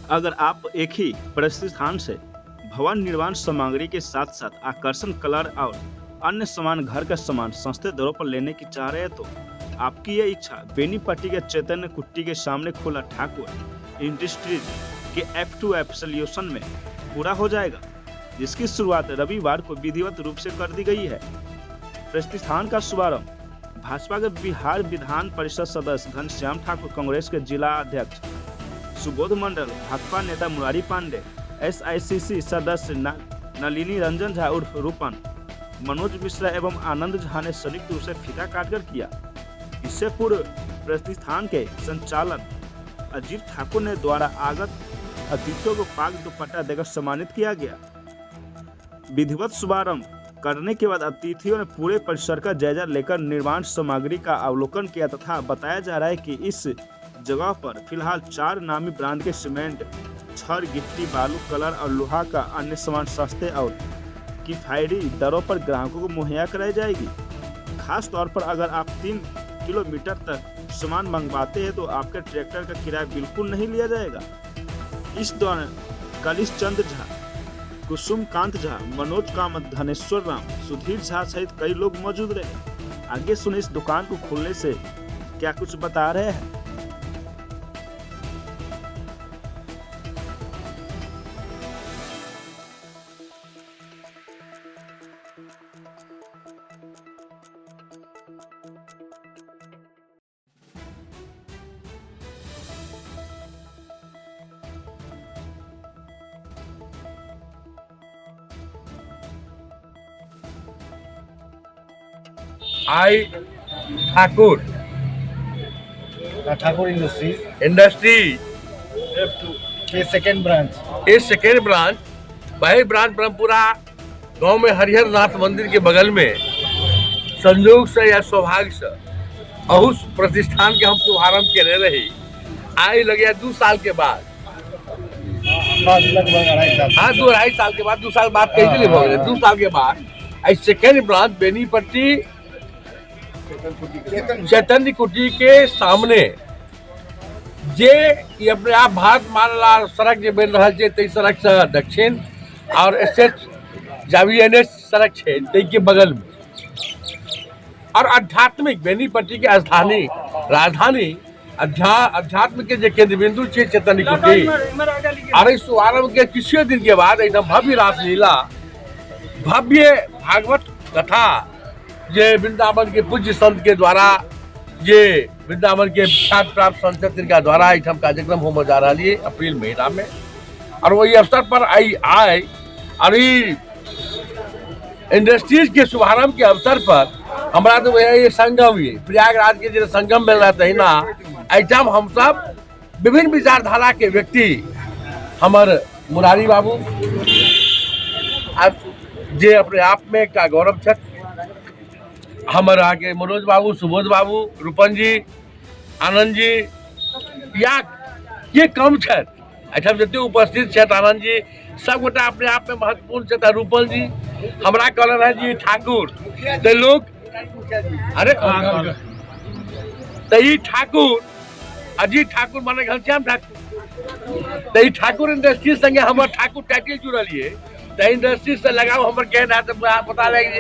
अगर आप एक ही प्रतिष्ठान से भवन निर्माण सामग्री के साथ साथ आकर्षण कलर और अन्य सामान घर का सामान सस्ते दरों पर लेने की चाह रहे हैं तो आपकी यह इच्छा बेनीपट्टी के चैतन्य कुट्टी के सामने खुला ठाकुर इंडस्ट्रीज के F2F सोल्यूशन में पूरा हो जाएगा, जिसकी शुरुआत रविवार को विधिवत रूप से कर दी गई है। प्रतिष्ठान का शुभारंभ भाजपा के बिहार विधान परिषद सदस्य घनश्याम ठाकुर, कांग्रेस के जिला अध्यक्ष सुबोध मंडल, भाकपा नेता मुरारी पांडे, SICC सदस्य नलिनी रंजन झा उर्फ रूपन, मनोज मिश्रा एवं आनंद झा ने संयुक्त रूप से फीता काटकर किया। इससे पूर्व प्रतिष्ठान के संचालक अजीत ठाकुर ने द्वारा आगत अतिथियों को पाग दुपट्टा देकर सम्मानित किया गया। विधिवत शुभारंभ करने के बाद अतिथियों ने पूरे परिसर का जायजा लेकर निर्माण सामग्री का अवलोकन किया तथा बताया जा रहा है कि इस जगह पर फिलहाल 4 नामी ब्रांड के सीमेंट, छड़, गिट्टी, बालू, कलर और लोहा का अन्य सामान सस्ते और किफायती दरों पर ग्राहकों को मुहैया कराई जाएगी। खास तौर पर अगर आप 3 किलोमीटर तक सामान मंगवाते हैं तो आपके ट्रैक्टर का किराया बिल्कुल नहीं लिया जाएगा। इस दौरान कलिश चंद्र झा, कुसुमकांत झा, मनोज कामत, धनेश्वर राम, सुधीर झा सहित कई लोग मौजूद रहे। आगे सुने इस दुकान को खोलने से क्या कुछ बता रहे हैं। आई ठाकुर ठाकुर इंडस्ट्री के सेकेंड ब्रांच इस सेकेंड ब्रांच पहली ब्रांच ब्रह्मपुरा गांव में हरिहर नाथ मंदिर के बगल में संयोग से या सौभाग्य से अहुस प्रतिष्ठान के हम शुभारंभ के रही। आई लगे 2 साल के बाद, हाँ 2-2.5 साल के बाद, 2 साल बाद कैसे हो गए 2 साल के बाद सेकेंड ब्रांच बेनीपट्टी चैतन्य कुटी के सामने जे ये अपने आप भारत मानला सड़क जे बन रहा है तई सड़क से दक्षिण और जावियन सड़क है तई के बगल में और आध्यात्मिक बेनीपट्टी के राजधानी अध्यात्म के जे केंद्र बिंदु है चैतन्य कुटी और इस शुभारंभ के किसी दिन के बाद एकदम भव्य रासलीला, भव्य भागवत कथा ये वृंदावन के पूज्य संत के द्वारा, ये वृंदावन के ख्यात प्राप्त संत का द्वारा एकदम कार्यक्रम होने जा रहा है अप्रैल महीना में। और वही अवसर पर आए और इंडस्ट्रीज के शुभारंभ के अवसर पर हमारा तो ये संगम ये प्रयागराज के जो संगम मिल रहा था ना, एकदम हम सब विभिन्न विचारधारा के व्यक्ति हमारे मुरारी बाबू जे अपने आप में का गौरव छत, हमारे आगे मनोज बाबू, सुबोध बाबू, रूपन जी, आनंद जी या ये कम छत जितने उपस्थित छत आनंद जी सब गोटा अपने आप में महत्वपूर्ण छत। रूपन जी हमारा कलर है जी ठाकुर, तो लोग अरे तो ठाकुर अजीत ठाकुर माने घनश्याम ठाकुर, तो ठाकुर इंडस्ट्री संगे हमारे ठाकुर टाइटल जुड़ल है इंडस्ट्री से लगाओ हमारे कहना है तो पता लगे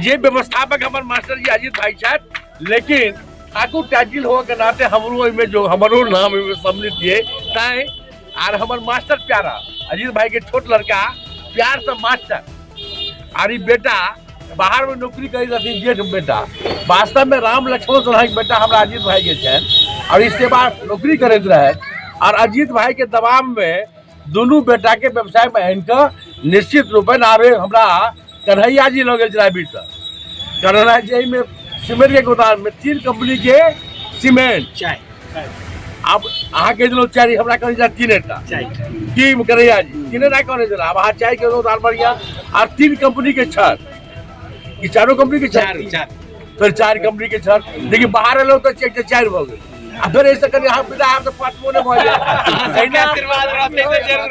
ये व्यवस्थापक हमारे मास्टर जी अजीत भाई छत, लेकिन ठाकुर टाइटल हो के नाते हमरो में जो हमारो नाम सम्मिलित है ताई और हमारे मास्टर प्यारा अजीत भाई के छोट लड़का प्यार से मास्टर और बेटा बाहर में नौकरी करी रही जेठ बेटा, वास्तव में राम लक्ष्मण सिन्हा के बेटा हमारा अजीत भाई के छन और इसके बाद नौकरी करते रहे और अजीत भाई के दबाव में दोनों बेटा के व्यवसाय में इनका निश्चित रूप में आवे हमारा कन्हैया जी लोग कन्हैया जी में सीमेंट के गोदाम में 3 कंपनी के सीमेंट अब अहाँ के दिलो चाय हमरा कहे जा 3टा की कन्हैया जी 3टा कहे जरा अब अहाँ चाय के गोदाम बढ़िया और 3 कंपनी के छड़ कि 4 कंपनी के छड़ फिर 4 कंपनी के छड़, देखिए बाहर लोग तो 4 हो गए फिर ऐसा कर यहाँ पिता आप तो 5 मोने हो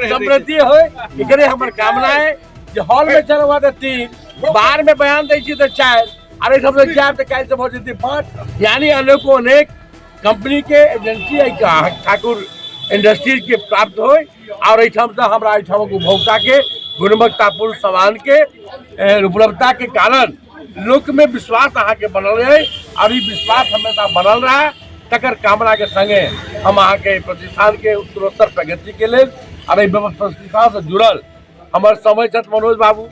समृद्धि हो एकरे हमर कामना है जे हॉल में चल हुआ तो 3 बाहर में बयान दै छी तो 4 अरे सब लोग 4 तो काल से बहुत 5 यानी अनेकों अनेक कंपनी के एजेंसी है ठाकुर इंडस्ट्रीज के प्राप्त हो और एठाम से हमरा एठाम उपभोक्ता के गुणवत्तापूर्ण सामान के उपलब्धता के कारण लोक में विश्वास अहाँ के बनल है और ये विश्वास हमेशा बनल रहा तकर कामना के संगे हम अहाँ के प्रतिष्ठान के उत्तरोत्तर प्रगति के लिए और प्रतिष्ठान से जुड़ल हमार समय छथि मनोज बाबू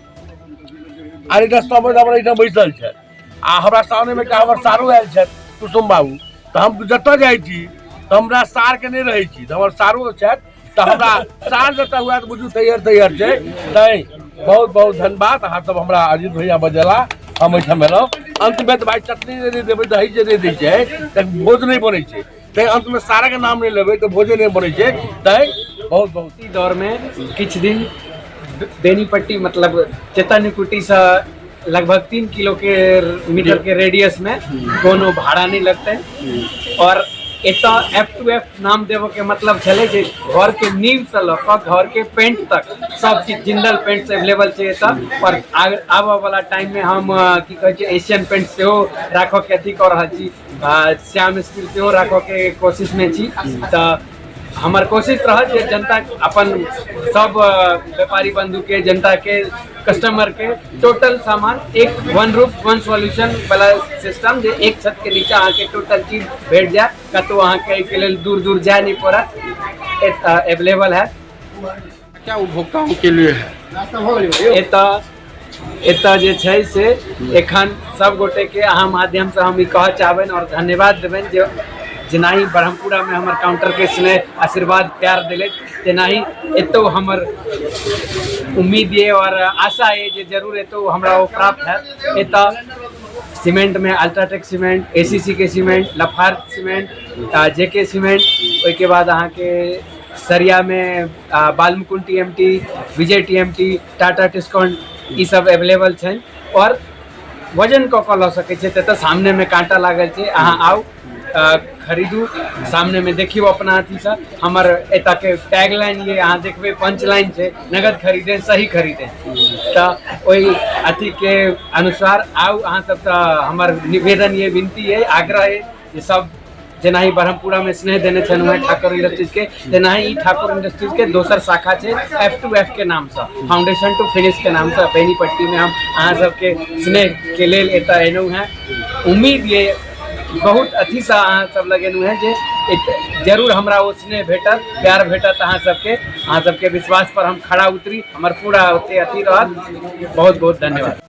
और एक समय हमारा एठाम बैसल है आ हमरा सामने में हमर सारो आयल छथि कुसुम बाबू तो हम जतऽ जाइ छी तो हमरा सार के नहीं रहे छी तो हमर सारो छथि तो हमरा सार जतऽ हुआ तो बुझू तैयार छै तैं बहुत बहुत धन्यवाद अहाँ सब हमरा अजीत भैया बजेला हम एहिठाम एलहुँ अंत में तो भाई चटनी नहीं देबै दही जे नहीं दै छै तऽ भोज नहीं बनै छै तैं अंत में सारा के नाम नहीं लेबै तो भोजे नहीं बनै छै तैं बहुत बहुत इसी दौर में किछ दिन बेनीपट्टी मतलब चेतनकुटी से लगभग 3 किलोमीटर के रेडियस में कोनो भाड़ा नहीं लगते और एता F2F नाम देव के मतलब चले जे घर के नींव से लक घर के पेंट तक सब चीज जिंदल पेंट अवेलेबल है एता पर आबे वाला टाइम में हम की कहे छै एशियन पेंट से राखो के अथी कर रहल छी श्याम स्टील से राखो के कोशिश में छी त हमार कोशिश रहा जे जनता अपन सब व्यापारी बंधु के जनता के कस्टमर के टोटल सामान एक वन रूफ वन सॉल्यूशन वाला सिस्टम जे एक छत के नीचे अहाँ के टोटल चीज भेट जाए कतौ अहाँ के लेल दूर दूर जाए नहीं पड़त अवेलेबल है क्या उपभोक्ताओं के लिए है एता जे छै से एखन सब गोटे के अहाँ माध्यम से हम ई कह चाहबनि और धन्यवाद देबनि जे जेनाही ब्रह्मपुरा में हमर काउंटर के स्नेह आशीर्वाद प्यार दिले तेनाही एतो हमर उम्मीद ये और आशा है जे जरूर एतो हमरा वो प्राप्त है एता सीमेंट में अल्ट्राटेक सीमेंट एसीसी के सीमेंट लफार्ज सीमेंट जेके सीमेंट ओई के बाद अहाँ के सरिया में बालमुकुंड टीएमटी विजय टीएमटी टाटा डिस्काउंट ई सब अवेलेबल छै और वजन क ल सकै छै त सामने में कांटा लागल छै अहाँ आउ खरीदू सामने में देखियो अपना अथी से हमर एता के टैग लाइन ये अहाँ देखबे पंच लाइन छै नगद खरीदे सही खरीदे तो ओई अथी के अनुसार आउ अहाँ सब से हमर निवेदन ये विनती है आग्रह है ये सब जेनाही ब्रह्मपुरा में स्नेह देने छन वहाँ ठाकुर इंडस्ट्रीज के तेनाही ठाकुर इंडस्ट्रीज के दोसर शाखा है F2F के नाम से फाउंडेशन टू फिनिश के नाम से बेनीपट्टी में हम अहाँ सबके स्नेह के लेल एता एनौ है उम्मीद ये बहुत अथी से अहाँ सब लगेनु है जे जरूर हमरा वो स्नेह भेटत प्यार भेटत अहाँ सबके विश्वास पर हम खड़ा उतरी हमर पूरा ओते अथी रहत बहुत बहुत धन्यवाद।